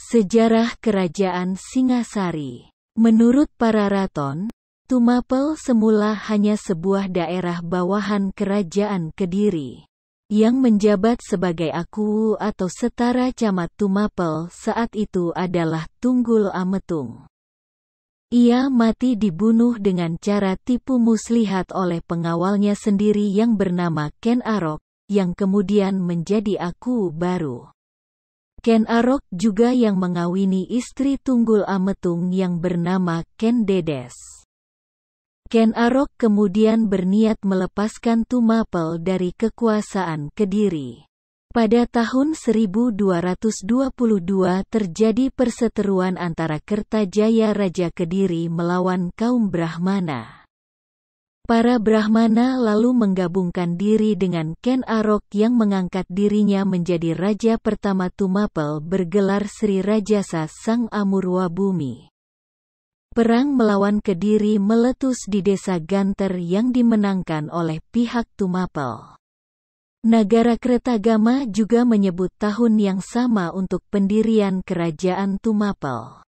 Sejarah Kerajaan Singasari. Menurut Pararaton, Tumapel semula hanya sebuah daerah bawahan Kerajaan Kediri, yang menjabat sebagai aku atau setara camat Tumapel saat itu adalah Tunggul Ametung. Ia mati dibunuh dengan cara tipu muslihat oleh pengawalnya sendiri yang bernama Ken Arok, yang kemudian menjadi aku baru. Ken Arok juga yang mengawini istri Tunggul Ametung yang bernama Ken Dedes. Ken Arok kemudian berniat melepaskan Tumapel dari kekuasaan Kediri. Pada tahun 1222 terjadi perseteruan antara Kertajaya Raja Kediri melawan kaum Brahmana. Para Brahmana lalu menggabungkan diri dengan Ken Arok yang mengangkat dirinya menjadi raja pertama Tumapel bergelar Sri Rajasa Sang Amurwa Bumi. Perang melawan Kediri meletus di desa Ganter yang dimenangkan oleh pihak Tumapel. Nagara Kretagama juga menyebut tahun yang sama untuk pendirian kerajaan Tumapel,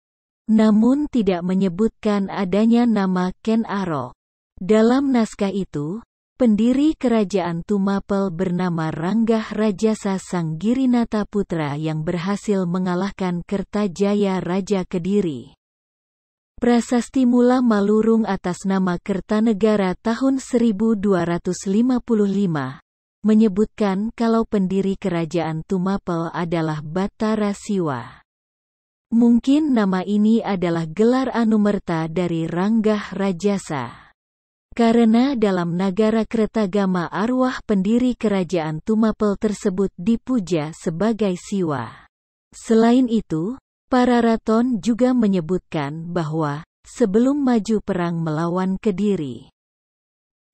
namun tidak menyebutkan adanya nama Ken Arok. Dalam naskah itu, pendiri kerajaan Tumapel bernama Ranggah Rajasa Sang Girinata Putra yang berhasil mengalahkan Kertajaya Raja Kediri. Prasasti Mula Malurung atas nama Kertanegara tahun 1255 menyebutkan kalau pendiri kerajaan Tumapel adalah Batara Siwa. Mungkin nama ini adalah gelar anumerta dari Ranggah Rajasa. Karena dalam Nagara Kretagama arwah pendiri kerajaan Tumapel tersebut dipuja sebagai Siwa. Selain itu, Pararaton juga menyebutkan bahwa, sebelum maju perang melawan Kediri,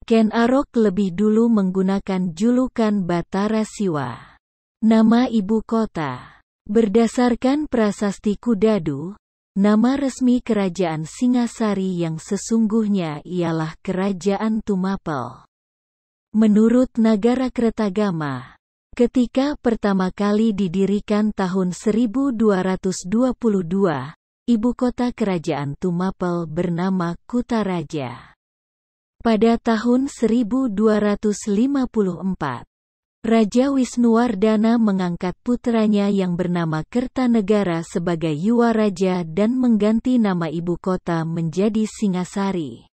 Ken Arok lebih dulu menggunakan julukan Batara Siwa, nama ibu kota. Berdasarkan prasasti Kudadu, nama resmi kerajaan Singasari yang sesungguhnya ialah Kerajaan Tumapel. Menurut Nagara Kretagama, ketika pertama kali didirikan tahun 1222, ibu kota kerajaan Tumapel bernama Kutaraja. Pada tahun 1254, Raja Wisnuwardana mengangkat putranya yang bernama Kertanegara sebagai Yuwaraja dan mengganti nama ibu kota menjadi Singasari.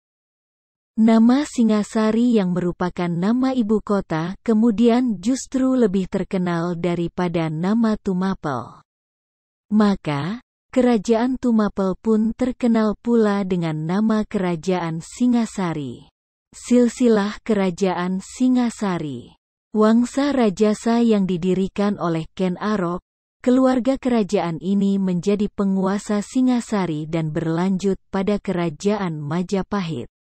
Nama Singasari yang merupakan nama ibu kota kemudian justru lebih terkenal daripada nama Tumapel. Maka, Kerajaan Tumapel pun terkenal pula dengan nama Kerajaan Singasari. Silsilah Kerajaan Singasari. Wangsa Rajasa yang didirikan oleh Ken Arok, keluarga kerajaan ini menjadi penguasa Singasari dan berlanjut pada Kerajaan Majapahit.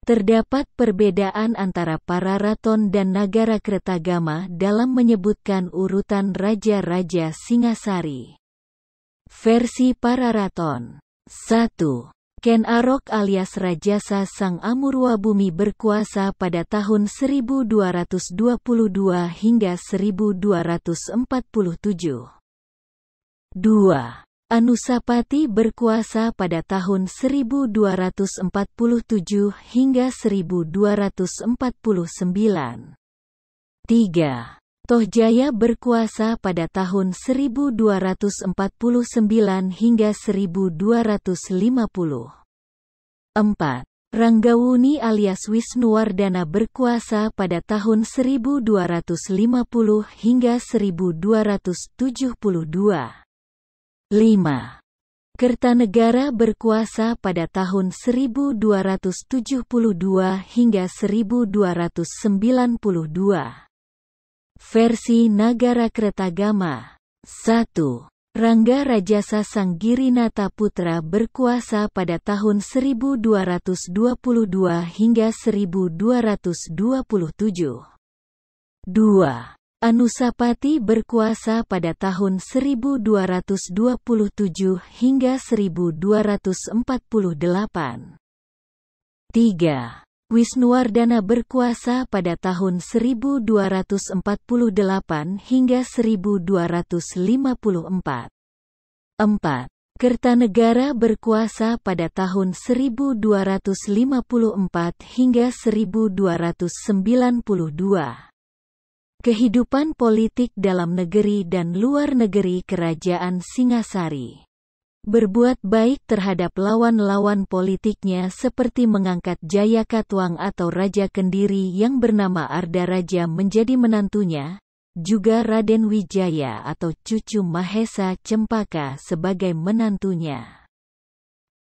Terdapat perbedaan antara Pararaton dan Nagara Kretagama dalam menyebutkan urutan raja-raja Singasari. Versi Pararaton. 1. Ken Arok alias Rajasa Sang Amurwa Bumi berkuasa pada tahun 1222 hingga 1247. 2. Anusapati berkuasa pada tahun 1247 hingga 1249. 3. Tohjaya berkuasa pada tahun 1249 hingga 1250. 4. Ranggawuni alias Wisnuwardana berkuasa pada tahun 1250 hingga 1272. 5. Kertanegara berkuasa pada tahun 1272 hingga 1292. Versi Nagara Kretagama. 1. Rangga Rajasa Sang Girinata Putra berkuasa pada tahun 1222 hingga 1227. 2. Anusapati berkuasa pada tahun 1227 hingga 1248. 3. Wisnuwardana berkuasa pada tahun 1248 hingga 1254. 4. Kertanegara berkuasa pada tahun 1254 hingga 1292. Kehidupan politik dalam negeri dan luar negeri Kerajaan Singasari. Berbuat baik terhadap lawan-lawan politiknya seperti mengangkat Jayakatwang atau Raja Kendiri yang bernama Ardaraja menjadi menantunya, juga Raden Wijaya atau cucu Mahesa Cempaka sebagai menantunya.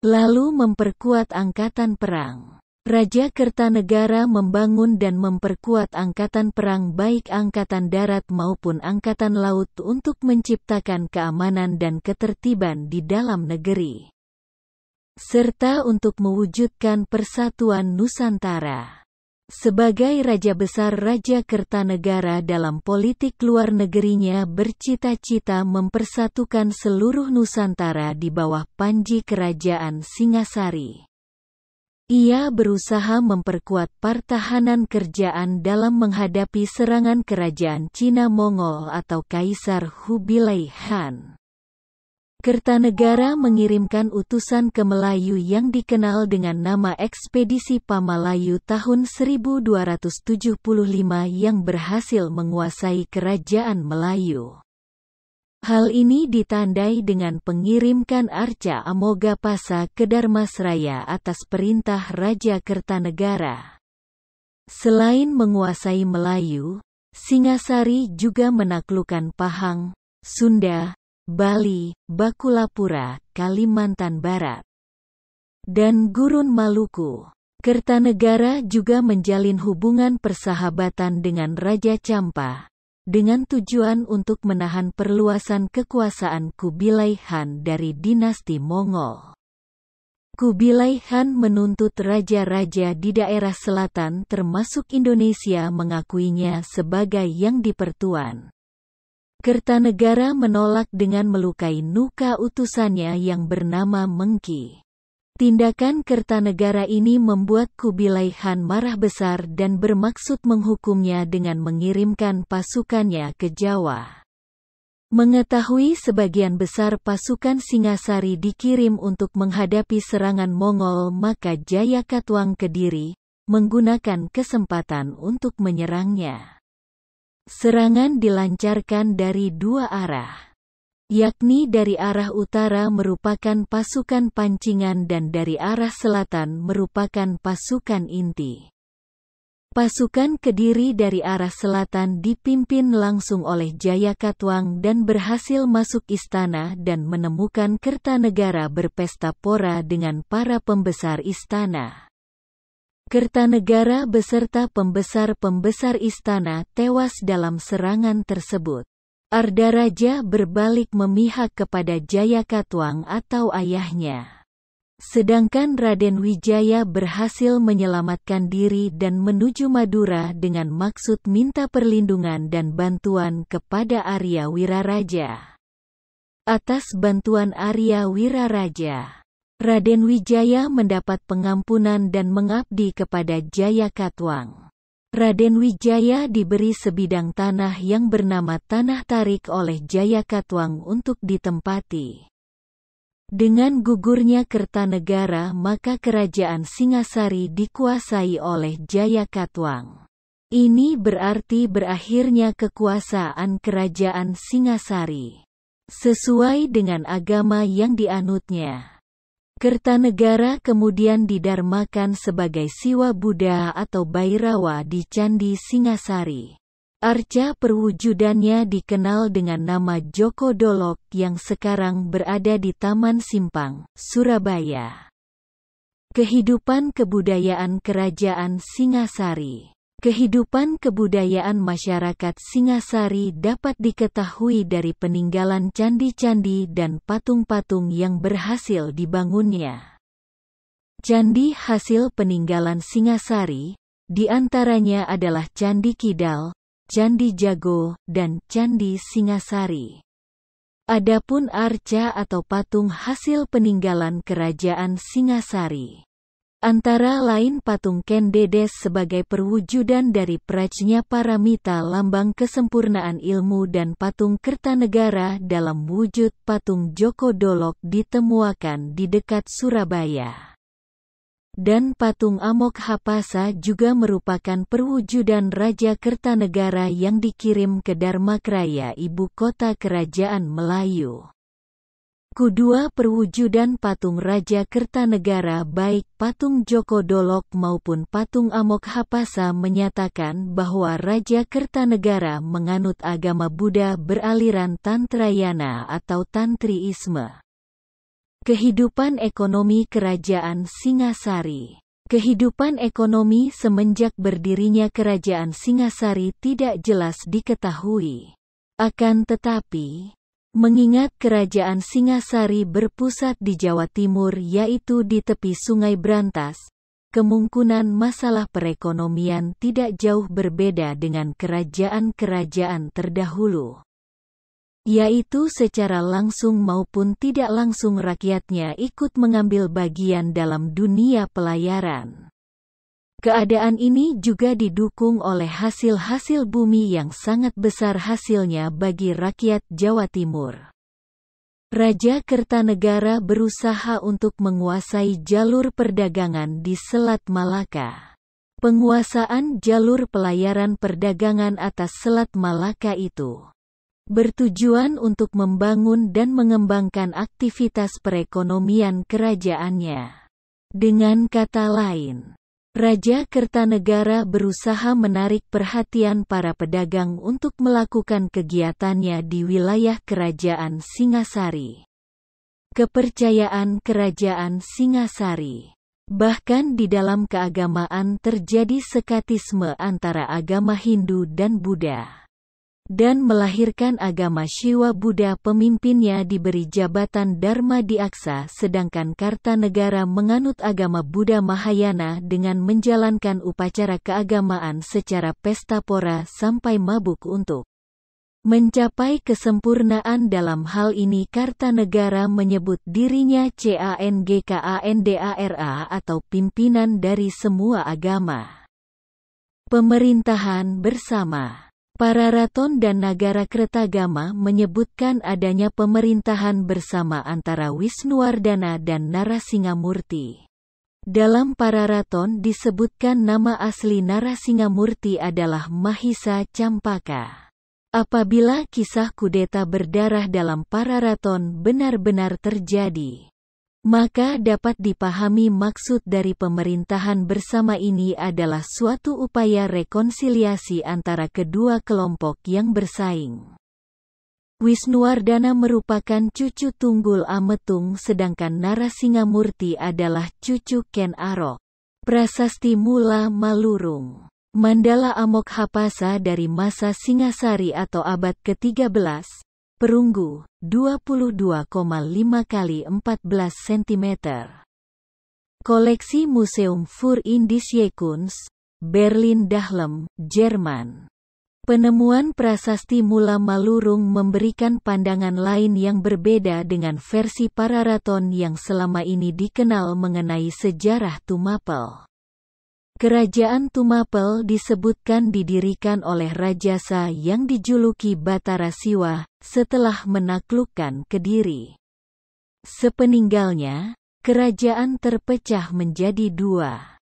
Lalu memperkuat angkatan perang. Raja Kertanegara membangun dan memperkuat angkatan perang baik angkatan darat maupun angkatan laut untuk menciptakan keamanan dan ketertiban di dalam negeri, serta untuk mewujudkan persatuan Nusantara. Sebagai Raja Besar, Raja Kertanegara dalam politik luar negerinya bercita-cita mempersatukan seluruh Nusantara di bawah panji Kerajaan Singasari. Ia berusaha memperkuat pertahanan kerajaan dalam menghadapi serangan kerajaan Cina Mongol atau Kaisar Kubilai Khan. Kertanegara mengirimkan utusan ke Melayu yang dikenal dengan nama Ekspedisi Pamalayu tahun 1275 yang berhasil menguasai kerajaan Melayu. Hal ini ditandai dengan pengirimkan Arca Amogapasa ke Dharmasraya atas perintah Raja Kertanegara. Selain menguasai Melayu, Singasari juga menaklukkan Pahang, Sunda, Bali, Bakulapura, Kalimantan Barat, dan Gurun Maluku. Kertanegara juga menjalin hubungan persahabatan dengan Raja Champa, dengan tujuan untuk menahan perluasan kekuasaan Kubilai Khan dari dinasti Mongol. Kubilai Khan menuntut raja-raja di daerah selatan termasuk Indonesia mengakuinya sebagai yang dipertuan. Kertanegara menolak dengan melukai nuka utusannya yang bernama Mengki. Tindakan Kertanegara ini membuat Kubilai Khan marah besar dan bermaksud menghukumnya dengan mengirimkan pasukannya ke Jawa. Mengetahui sebagian besar pasukan Singasari dikirim untuk menghadapi serangan Mongol, maka Jayakatwang Kediri menggunakan kesempatan untuk menyerangnya. Serangan dilancarkan dari dua arah, yakni dari arah utara merupakan pasukan Pancingan dan dari arah selatan merupakan pasukan inti. Pasukan Kediri dari arah selatan dipimpin langsung oleh Jayakatwang dan berhasil masuk istana dan menemukan Kertanegara berpesta pora dengan para pembesar istana. Kertanegara beserta pembesar-pembesar istana tewas dalam serangan tersebut. Ardaraja berbalik memihak kepada Jayakatwang atau ayahnya. Sedangkan Raden Wijaya berhasil menyelamatkan diri dan menuju Madura dengan maksud minta perlindungan dan bantuan kepada Arya Wiraraja. Atas bantuan Arya Wiraraja, Raden Wijaya mendapat pengampunan dan mengabdi kepada Jayakatwang. Raden Wijaya diberi sebidang tanah yang bernama Tanah Tarik oleh Jayakatwang untuk ditempati. Dengan gugurnya Kertanegara, maka kerajaan Singasari dikuasai oleh Jayakatwang. Ini berarti berakhirnya kekuasaan kerajaan Singasari sesuai dengan agama yang dianutnya. Kertanegara kemudian didarmakan sebagai Siwa Buddha atau Bhairawa di Candi Singasari. Arca perwujudannya dikenal dengan nama Joko Dolok yang sekarang berada di Taman Simpang, Surabaya. Kehidupan kebudayaan Kerajaan Singasari. Kehidupan kebudayaan masyarakat Singasari dapat diketahui dari peninggalan candi-candi dan patung-patung yang berhasil dibangunnya. Candi hasil peninggalan Singasari, di antaranya adalah Candi Kidal, Candi Jago, dan Candi Singasari. Adapun arca atau patung hasil peninggalan Kerajaan Singasari Antara lain patung Ken Dedes sebagai perwujudan dari Prajna Paramita lambang kesempurnaan ilmu dan patung Kertanegara dalam wujud patung Joko Dolok ditemukan di dekat Surabaya. Dan patung Amok Hapasa juga merupakan perwujudan Raja Kertanegara yang dikirim ke Dharmakraya, ibu kota kerajaan Melayu. Kedua perwujudan patung Raja Kertanegara baik patung Joko Dolok maupun patung Amok Hapasa menyatakan bahwa Raja Kertanegara menganut agama Buddha beraliran Tantrayana atau Tantriisme. Kehidupan ekonomi Kerajaan Singasari. Kehidupan ekonomi semenjak berdirinya Kerajaan Singasari tidak jelas diketahui. Akan tetapi, mengingat Kerajaan Singasari berpusat di Jawa Timur yaitu di tepi Sungai Brantas, kemungkinan masalah perekonomian tidak jauh berbeda dengan kerajaan-kerajaan terdahulu. Yaitu secara langsung maupun tidak langsung rakyatnya ikut mengambil bagian dalam dunia pelayaran. Keadaan ini juga didukung oleh hasil-hasil bumi yang sangat besar hasilnya bagi rakyat Jawa Timur. Raja Kertanegara berusaha untuk menguasai jalur perdagangan di Selat Malaka. Penguasaan jalur pelayaran perdagangan atas Selat Malaka itu bertujuan untuk membangun dan mengembangkan aktivitas perekonomian kerajaannya. Dengan kata lain, Raja Kertanegara berusaha menarik perhatian para pedagang untuk melakukan kegiatannya di wilayah Kerajaan Singasari. Kepercayaan Kerajaan Singasari. Bahkan di dalam keagamaan terjadi sekatisme antara agama Hindu dan Buddha. Dan melahirkan agama Shiva Buddha, pemimpinnya diberi jabatan Dharma Diaksa sedangkan Kartanegara menganut agama Buddha Mahayana dengan menjalankan upacara keagamaan secara pesta pora sampai mabuk untuk mencapai kesempurnaan dalam hal ini. Kartanegara menyebut dirinya Cangkandara atau pimpinan dari semua agama. Pemerintahan bersama. Pararaton dan Nagara Kertagama menyebutkan adanya pemerintahan bersama antara Wisnuwardana dan Narasingamurti. Dalam Pararaton disebutkan nama asli Narasingamurti adalah Mahisa Campaka. Apabila kisah kudeta berdarah dalam Pararaton benar-benar terjadi, maka dapat dipahami maksud dari pemerintahan bersama ini adalah suatu upaya rekonsiliasi antara kedua kelompok yang bersaing. Wisnuwardana merupakan cucu tunggul Ametung sedangkan Narasingamurti adalah cucu Ken Arok. Prasasti Mula Malurung. Mandala Amok Hapasa dari masa Singasari atau abad ke-13. Perunggu, 22,5 x 14 cm. Koleksi Museum für Indische Kunst, Berlin Dahlem, Jerman. Penemuan prasasti Mula Malurung memberikan pandangan lain yang berbeda dengan versi Pararaton yang selama ini dikenal mengenai sejarah Tumapel. Kerajaan Tumapel disebutkan didirikan oleh Rajasa yang dijuluki Batara Siwa, setelah menaklukkan Kediri. Sepeninggalnya, kerajaan terpecah menjadi dua.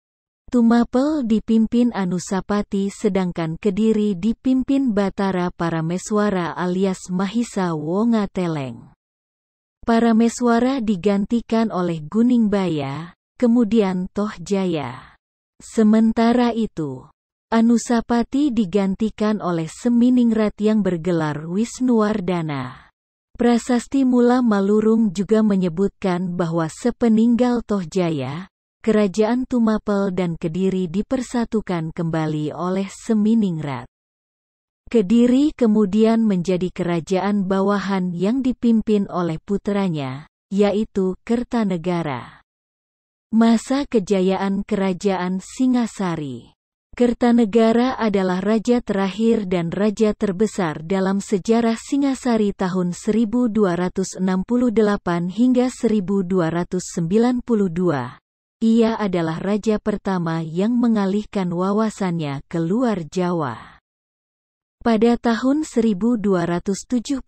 Tumapel dipimpin Anusapati sedangkan Kediri dipimpin Batara Parameswara alias Mahisa Wongateleng. Parameswara digantikan oleh Guningbaya, kemudian Tohjaya. Sementara itu, Anusapati digantikan oleh Seminingrat yang bergelar Wisnuwardana. Prasasti Mula Malurung juga menyebutkan bahwa sepeninggal Tohjaya, kerajaan Tumapel dan Kediri dipersatukan kembali oleh Seminingrat. Kediri kemudian menjadi kerajaan bawahan yang dipimpin oleh putranya, yaitu Kertanegara. Masa kejayaan Kerajaan Singasari. Kertanegara adalah raja terakhir dan raja terbesar dalam sejarah Singasari tahun 1268 hingga 1292. Ia adalah raja pertama yang mengalihkan wawasannya ke luar Jawa. Pada tahun 1275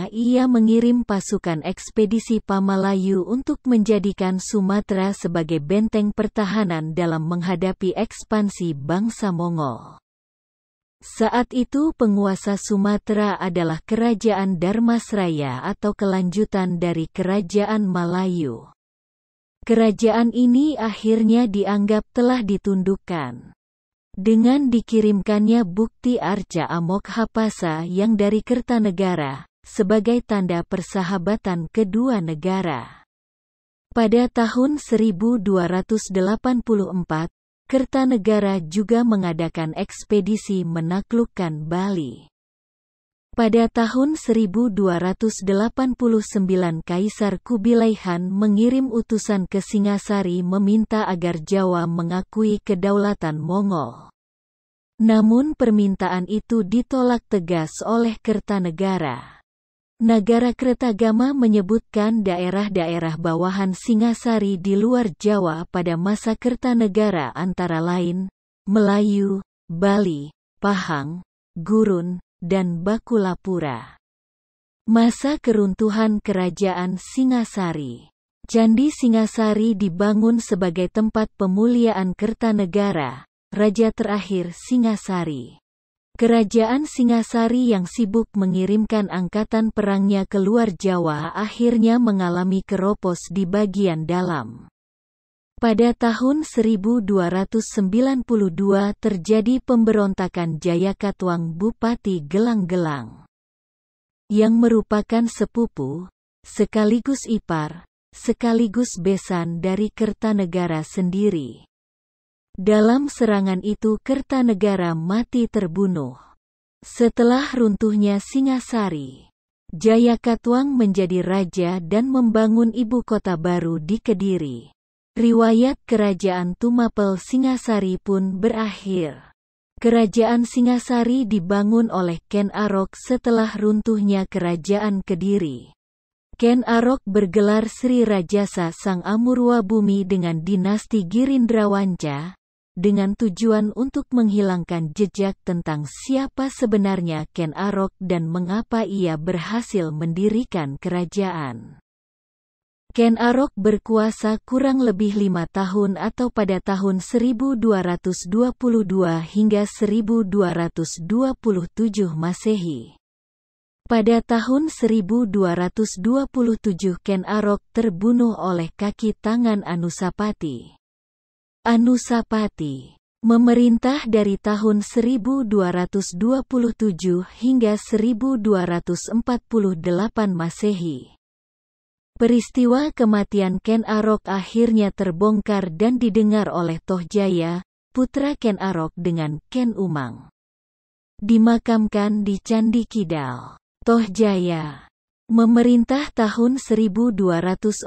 ia mengirim pasukan ekspedisi Pamalayu untuk menjadikan Sumatera sebagai benteng pertahanan dalam menghadapi ekspansi bangsa Mongol. Saat itu penguasa Sumatera adalah Kerajaan Dharmasraya atau kelanjutan dari Kerajaan Malayu. Kerajaan ini akhirnya dianggap telah ditundukkan. Dengan dikirimkannya bukti Arca Amoghapasa yang dari Kertanegara, sebagai tanda persahabatan kedua negara. Pada tahun 1284, Kertanegara juga mengadakan ekspedisi menaklukkan Bali. Pada tahun 1289 Kaisar Kubilai Khan mengirim utusan ke Singasari meminta agar Jawa mengakui kedaulatan Mongol. Namun permintaan itu ditolak tegas oleh Kertanegara. Nagarakretagama menyebutkan daerah-daerah bawahan Singasari di luar Jawa pada masa Kertanegara antara lain, Melayu, Bali, Pahang, Gurun, dan Bakulapura. Masa keruntuhan Kerajaan Singasari. Candi Singasari dibangun sebagai tempat pemuliaan Kertanegara, raja terakhir Singasari. Kerajaan Singasari yang sibuk mengirimkan angkatan perangnya ke luar Jawa akhirnya mengalami keropos di bagian dalam. Pada tahun 1292 terjadi pemberontakan Jayakatwang Bupati Gelang-Gelang, yang merupakan sepupu, sekaligus ipar, sekaligus besan dari Kertanegara sendiri. Dalam serangan itu Kertanegara mati terbunuh. Setelah runtuhnya Singasari, Jayakatwang menjadi raja dan membangun ibu kota baru di Kediri. Riwayat Kerajaan Tumapel Singasari pun berakhir. Kerajaan Singasari dibangun oleh Ken Arok setelah runtuhnya Kerajaan Kediri. Ken Arok bergelar Sri Rajasa Sang Amurwa Bumi dengan dinasti Girindrawanca, dengan tujuan untuk menghilangkan jejak tentang siapa sebenarnya Ken Arok dan mengapa ia berhasil mendirikan kerajaan. Ken Arok berkuasa kurang lebih 5 tahun atau pada tahun 1222 hingga 1227 Masehi. Pada tahun 1227 Ken Arok terbunuh oleh kaki tangan Anusapati. Anusapati memerintah dari tahun 1227 hingga 1248 Masehi. Peristiwa kematian Ken Arok akhirnya terbongkar dan didengar oleh Tohjaya, putra Ken Arok dengan Ken Umang. Dimakamkan di Candi Kidal. Tohjaya memerintah tahun 1248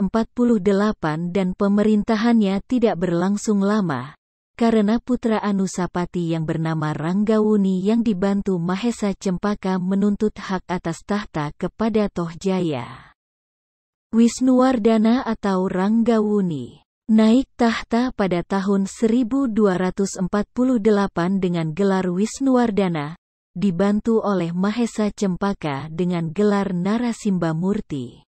dan pemerintahannya tidak berlangsung lama, karena putra Anusapati yang bernama Ranggawuni yang dibantu Mahesa Cempaka menuntut hak atas tahta kepada Tohjaya. Wisnuwardana atau Ranggawuni naik tahta pada tahun 1248 dengan gelar Wisnuwardana, dibantu oleh Mahesa Cempaka dengan gelar Narasimba Murti.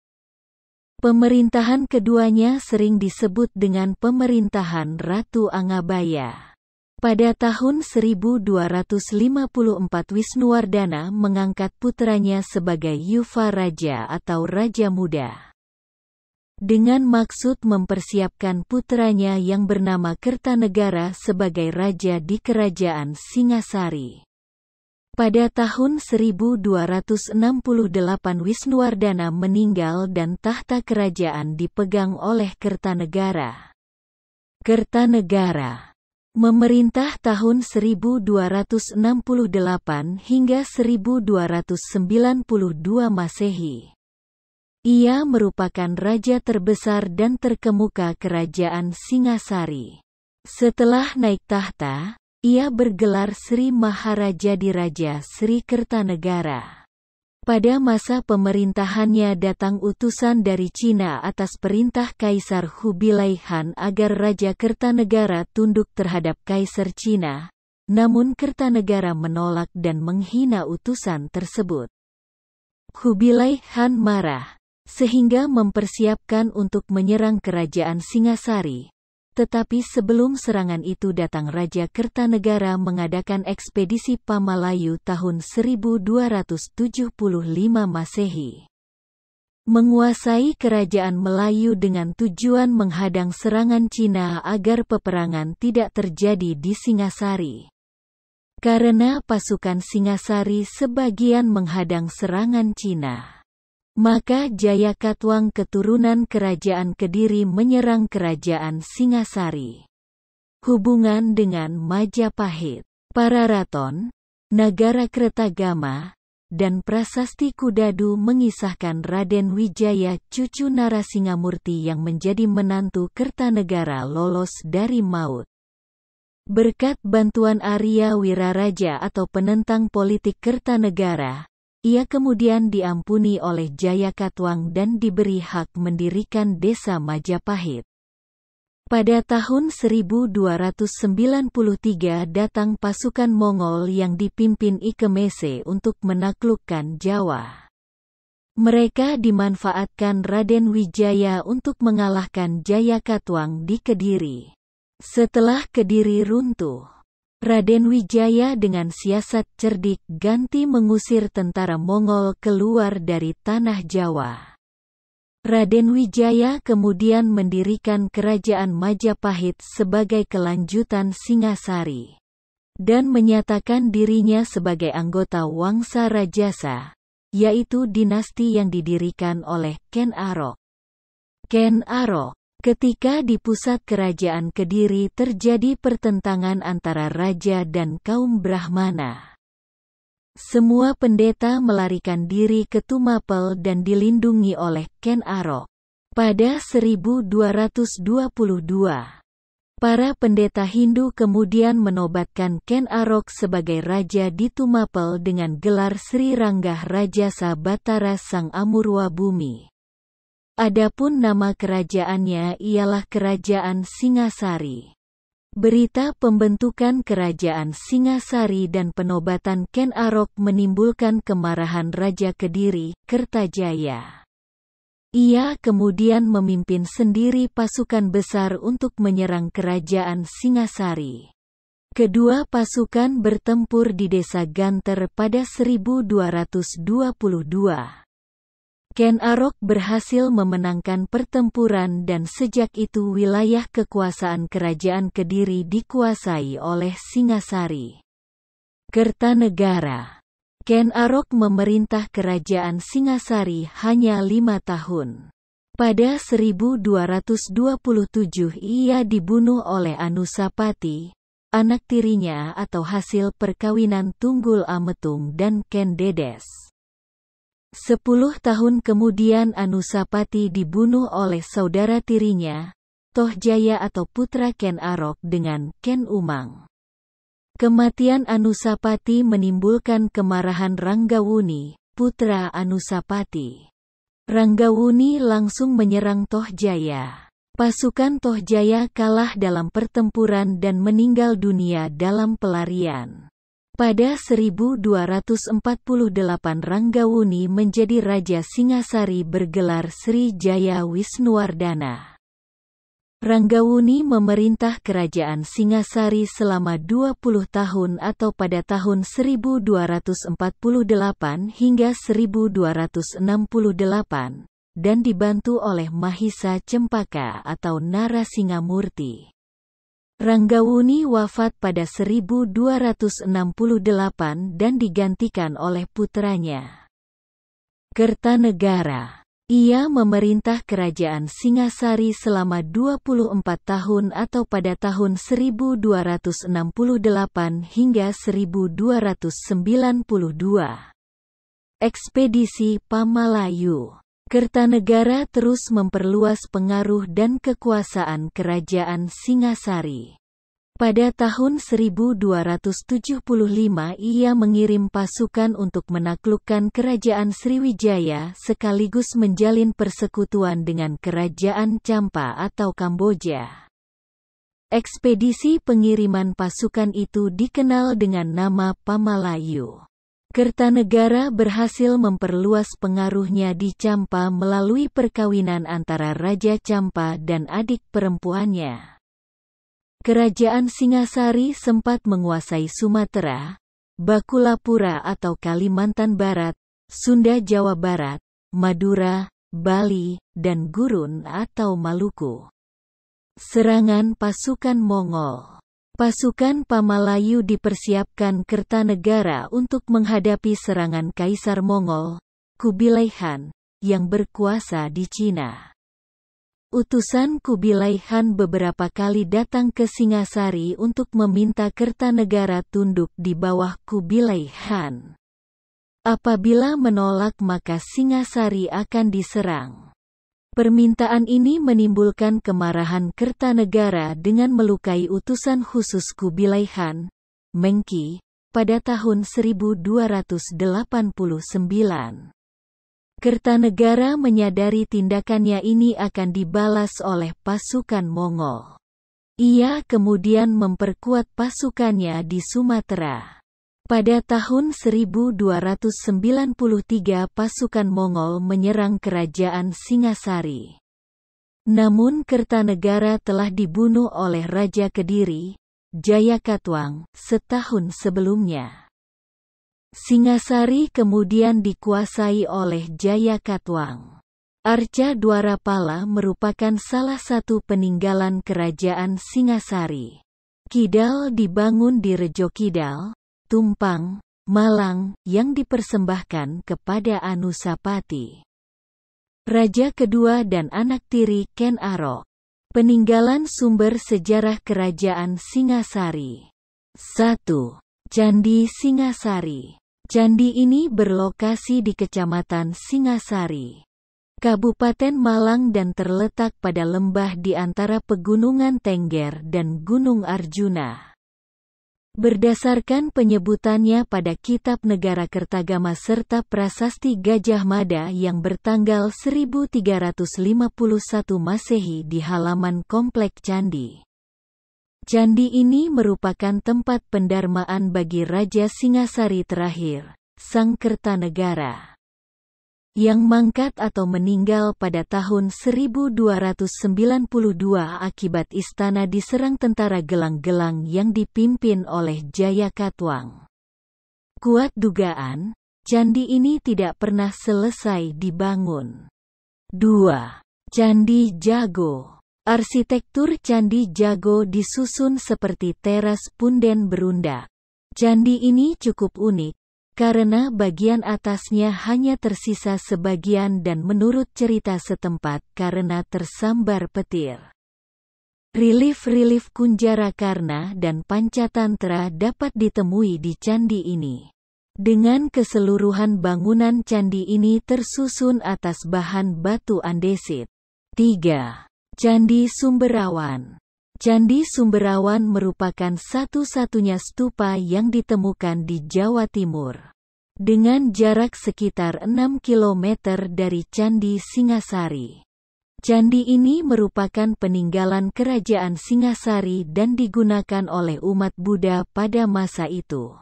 Pemerintahan keduanya sering disebut dengan pemerintahan Ratu Angabaya. Pada tahun 1254 Wisnuwardana mengangkat putranya sebagai Yuva Raja atau Raja Muda, dengan maksud mempersiapkan putranya yang bernama Kertanegara sebagai raja di Kerajaan Singasari. Pada tahun 1268 Wisnuwardana meninggal dan tahta kerajaan dipegang oleh Kertanegara. Kertanegara memerintah tahun 1268 hingga 1292 Masehi. Ia merupakan raja terbesar dan terkemuka Kerajaan Singasari. Setelah naik tahta, ia bergelar Sri Maharajadiraja Sri Kertanegara. Pada masa pemerintahannya datang utusan dari Cina atas perintah Kaisar Khubilai Khan agar Raja Kertanegara tunduk terhadap Kaisar Cina, namun Kertanegara menolak dan menghina utusan tersebut. Khubilai Khan marah, sehingga mempersiapkan untuk menyerang kerajaan Singasari. Tetapi sebelum serangan itu datang Raja Kertanegara mengadakan ekspedisi Pamalayu tahun 1275 Masehi. Menguasai kerajaan Melayu dengan tujuan menghadang serangan Cina agar peperangan tidak terjadi di Singasari. Karena pasukan Singasari sebagian menghadang serangan Cina, maka Jayakatwang keturunan Kerajaan Kediri menyerang Kerajaan Singasari. Hubungan dengan Majapahit, Pararaton, Nagara Kretagama, dan Prasasti Kudadu mengisahkan Raden Wijaya cucu Narasingamurti yang menjadi menantu Kertanegara lolos dari maut. Berkat bantuan Arya Wiraraja atau penentang politik Kertanegara, ia kemudian diampuni oleh Jayakatwang dan diberi hak mendirikan desa Majapahit. Pada tahun 1293 datang pasukan Mongol yang dipimpin Ikemese untuk menaklukkan Jawa. Mereka dimanfaatkan Raden Wijaya untuk mengalahkan Jayakatwang di Kediri. Setelah Kediri runtuh, Raden Wijaya dengan siasat cerdik ganti mengusir tentara Mongol keluar dari tanah Jawa. Raden Wijaya kemudian mendirikan kerajaan Majapahit sebagai kelanjutan Singasari, dan menyatakan dirinya sebagai anggota Wangsa Rajasa, yaitu dinasti yang didirikan oleh Ken Arok. Ken Arok. Ketika di pusat kerajaan Kediri terjadi pertentangan antara raja dan kaum Brahmana. Semua pendeta melarikan diri ke Tumapel dan dilindungi oleh Ken Arok. Pada 1222, para pendeta Hindu kemudian menobatkan Ken Arok sebagai raja di Tumapel dengan gelar Sri Ranggah Rajasa Batara Sang Amurwa Bumi. Adapun nama kerajaannya ialah Kerajaan Singasari. Berita pembentukan Kerajaan Singasari dan penobatan Ken Arok menimbulkan kemarahan Raja Kediri, Kertajaya. Ia kemudian memimpin sendiri pasukan besar untuk menyerang Kerajaan Singasari. Kedua pasukan bertempur di desa Ganter pada 1222. Ken Arok berhasil memenangkan pertempuran dan sejak itu wilayah kekuasaan Kerajaan Kediri dikuasai oleh Singasari. Kertanegara. Ken Arok memerintah Kerajaan Singasari hanya 5 tahun. Pada 1227 ia dibunuh oleh Anusapati, anak tirinya atau hasil perkawinan Tunggul Ametung dan Ken Dedes. 10 tahun kemudian Anusapati dibunuh oleh saudara tirinya, Tohjaya atau putra Ken Arok dengan Ken Umang. Kematian Anusapati menimbulkan kemarahan Ranggawuni, putra Anusapati. Ranggawuni langsung menyerang Tohjaya. Pasukan Tohjaya kalah dalam pertempuran dan meninggal dunia dalam pelarian. Pada 1248 Ranggawuni menjadi Raja Singasari bergelar Sri Jaya Wisnuwardana. Ranggawuni memerintah Kerajaan Singasari selama 20 tahun atau pada tahun 1248 hingga 1268, dan dibantu oleh Mahisa Cempaka atau Narasingamurti. Ranggawuni wafat pada 1268 dan digantikan oleh putranya, Kertanegara. Ia memerintah Kerajaan Singasari selama 24 tahun atau pada tahun 1268 hingga 1292. Ekspedisi Pamalayu. Kertanegara terus memperluas pengaruh dan kekuasaan Kerajaan Singasari. Pada tahun 1275 ia mengirim pasukan untuk menaklukkan kerajaan Sriwijaya sekaligus menjalin persekutuan dengan kerajaan Champa atau Kamboja. Ekspedisi pengiriman pasukan itu dikenal dengan nama Pamalayu. Kertanegara berhasil memperluas pengaruhnya di Champa melalui perkawinan antara Raja Champa dan adik perempuannya. Kerajaan Singasari sempat menguasai Sumatera, Bakulapura atau Kalimantan Barat, Sunda Jawa Barat, Madura, Bali, dan Gurun atau Maluku. Serangan pasukan Mongol. Pasukan Pamalayu dipersiapkan Kertanegara untuk menghadapi serangan Kaisar Mongol, Kubilai Khan, yang berkuasa di Cina. Utusan Kubilai Khan beberapa kali datang ke Singasari untuk meminta Kertanegara tunduk di bawah Kubilai Khan. Apabila menolak maka Singasari akan diserang. Permintaan ini menimbulkan kemarahan Kertanegara dengan melukai utusan khusus Kubilai Khan, Mengki, pada tahun 1289. Kertanegara menyadari tindakannya ini akan dibalas oleh pasukan Mongol. Ia kemudian memperkuat pasukannya di Sumatera. Pada tahun 1293 pasukan Mongol menyerang kerajaan Singasari. Namun Kertanegara telah dibunuh oleh Raja Kediri, Jayakatwang, setahun sebelumnya. Singasari kemudian dikuasai oleh Jayakatwang. Arca Dwarapala merupakan salah satu peninggalan kerajaan Singasari. Kidal dibangun di Rejo Kidal, Tumpang, Malang, yang dipersembahkan kepada Anusapati. Raja kedua dan anak tiri Ken Arok. Peninggalan sumber sejarah kerajaan Singasari. 1. Candi Singasari. Candi ini berlokasi di Kecamatan Singasari, Kabupaten Malang dan terletak pada lembah di antara Pegunungan Tengger dan Gunung Arjuna. Berdasarkan penyebutannya pada Kitab Negara Kertagama serta Prasasti Gajah Mada yang bertanggal 1351 Masehi di halaman Komplek Candi. Candi ini merupakan tempat pendarmaan bagi Raja Singasari terakhir, Sang Kertanegara, yang mangkat atau meninggal pada tahun 1292 akibat istana diserang tentara gelang-gelang yang dipimpin oleh Jayakatwang. Kuat dugaan, candi ini tidak pernah selesai dibangun. 2. Candi Jago. Arsitektur Candi Jago disusun seperti teras punden berundak. Candi ini cukup unik, karena bagian atasnya hanya tersisa sebagian dan menurut cerita setempat karena tersambar petir. Relief-relief Kunjarakarna dan Pancatantra dapat ditemui di candi ini. Dengan keseluruhan bangunan candi ini tersusun atas bahan batu andesit. 3. Candi Sumberawan. Candi Sumberawan merupakan satu-satunya stupa yang ditemukan di Jawa Timur. Dengan jarak sekitar 6 km dari Candi Singasari. Candi ini merupakan peninggalan kerajaan Singasari dan digunakan oleh umat Buddha pada masa itu.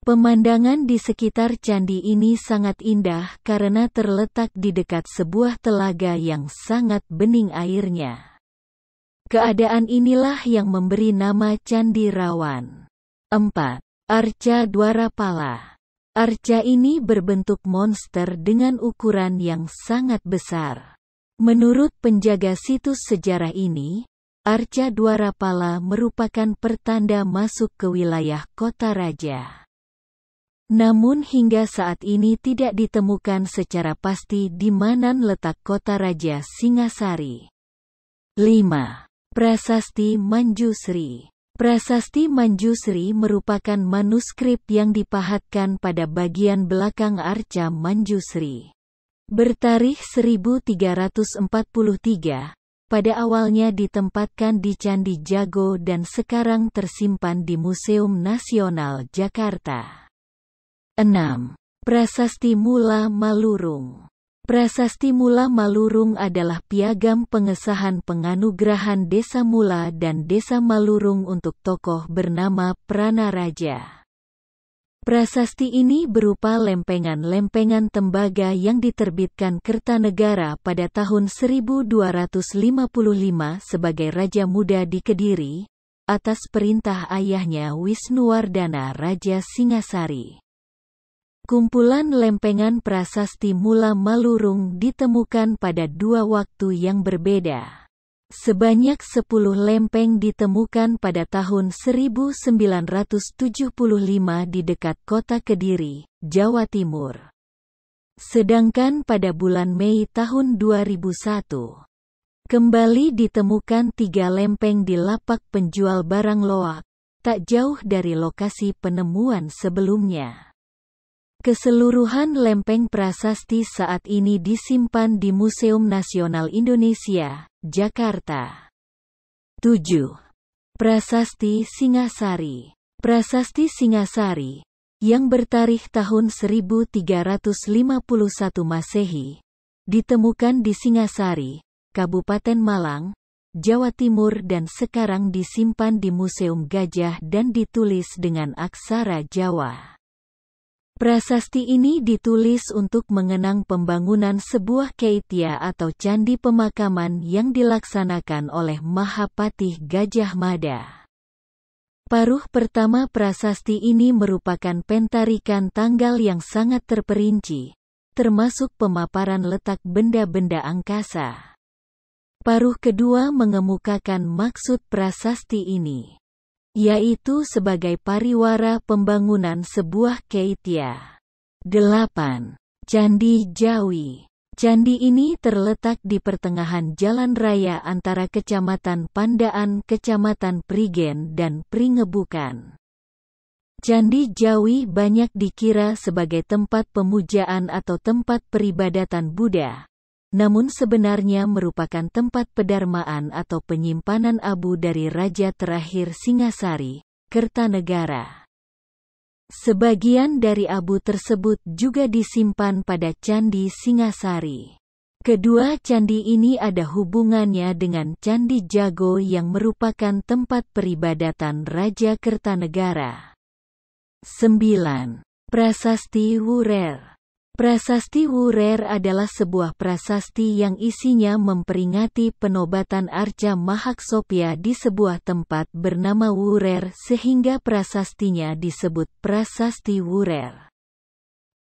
Pemandangan di sekitar candi ini sangat indah karena terletak di dekat sebuah telaga yang sangat bening airnya. Keadaan inilah yang memberi nama Candi Rawan. 4. Arca Dwarapala. Arca ini berbentuk monster dengan ukuran yang sangat besar. Menurut penjaga situs sejarah ini, Arca Dwarapala merupakan pertanda masuk ke wilayah kota raja. Namun hingga saat ini tidak ditemukan secara pasti di mana letak kota raja Singasari. 5. Prasasti Manjusri. Prasasti Manjusri merupakan manuskrip yang dipahatkan pada bagian belakang arca Manjusri. Bertarikh 1343, pada awalnya ditempatkan di Candi Jago dan sekarang tersimpan di Museum Nasional Jakarta. 6. Prasasti Mula Malurung. Prasasti Mula Malurung adalah piagam pengesahan penganugerahan Desa Mula dan Desa Malurung untuk tokoh bernama Pranaraja. Prasasti ini berupa lempengan-lempengan tembaga yang diterbitkan Kertanegara pada tahun 1255 sebagai Raja Muda di Kediri, atas perintah ayahnya Wisnuwardana Raja Singasari. Kumpulan lempengan prasasti Mula Malurung ditemukan pada dua waktu yang berbeda. Sebanyak 10 lempeng ditemukan pada tahun 1975 di dekat kota Kediri, Jawa Timur. Sedangkan pada bulan Mei tahun 2001, kembali ditemukan 3 lempeng di lapak penjual barang loak, tak jauh dari lokasi penemuan sebelumnya. Keseluruhan lempeng prasasti saat ini disimpan di Museum Nasional Indonesia, Jakarta. 7. Prasasti Singasari. Prasasti Singasari, yang bertarikh tahun 1351 Masehi, ditemukan di Singasari, Kabupaten Malang, Jawa Timur dan sekarang disimpan di Museum Gajah dan ditulis dengan aksara Jawa. Prasasti ini ditulis untuk mengenang pembangunan sebuah Caitya atau candi pemakaman yang dilaksanakan oleh Mahapatih Gajah Mada. Paruh pertama prasasti ini merupakan pentarikan tanggal yang sangat terperinci, termasuk pemaparan letak benda-benda angkasa. Paruh kedua mengemukakan maksud prasasti ini, yaitu sebagai pariwara pembangunan sebuah Caitya. 8. Candi Jawi. Candi ini terletak di pertengahan jalan raya antara Kecamatan Pandaan, Kecamatan Prigen dan Pringebukan. Candi Jawi banyak dikira sebagai tempat pemujaan atau tempat peribadatan Buddha, namun sebenarnya merupakan tempat pedarmaan atau penyimpanan abu dari Raja terakhir Singasari, Kertanegara. Sebagian dari abu tersebut juga disimpan pada Candi Singasari. Kedua candi ini ada hubungannya dengan Candi Jago yang merupakan tempat peribadatan Raja Kertanegara. 9. Prasasti Wurer. Prasasti Wurer adalah sebuah prasasti yang isinya memperingati penobatan Arca Mahaksopya di sebuah tempat bernama Wurer sehingga prasastinya disebut Prasasti Wurer.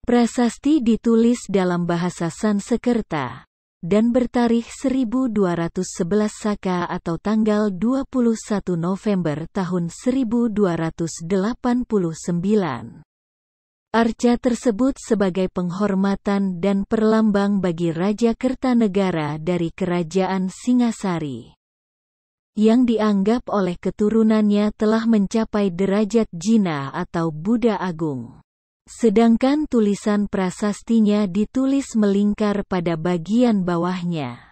Prasasti ditulis dalam bahasa Sansekerta dan bertarikh 1211 Saka atau tanggal 21 November tahun 1289. Arca tersebut sebagai penghormatan dan perlambang bagi Raja Kertanegara dari Kerajaan Singasari, yang dianggap oleh keturunannya telah mencapai derajat jina atau Buddha Agung. Sedangkan tulisan prasastinya ditulis melingkar pada bagian bawahnya.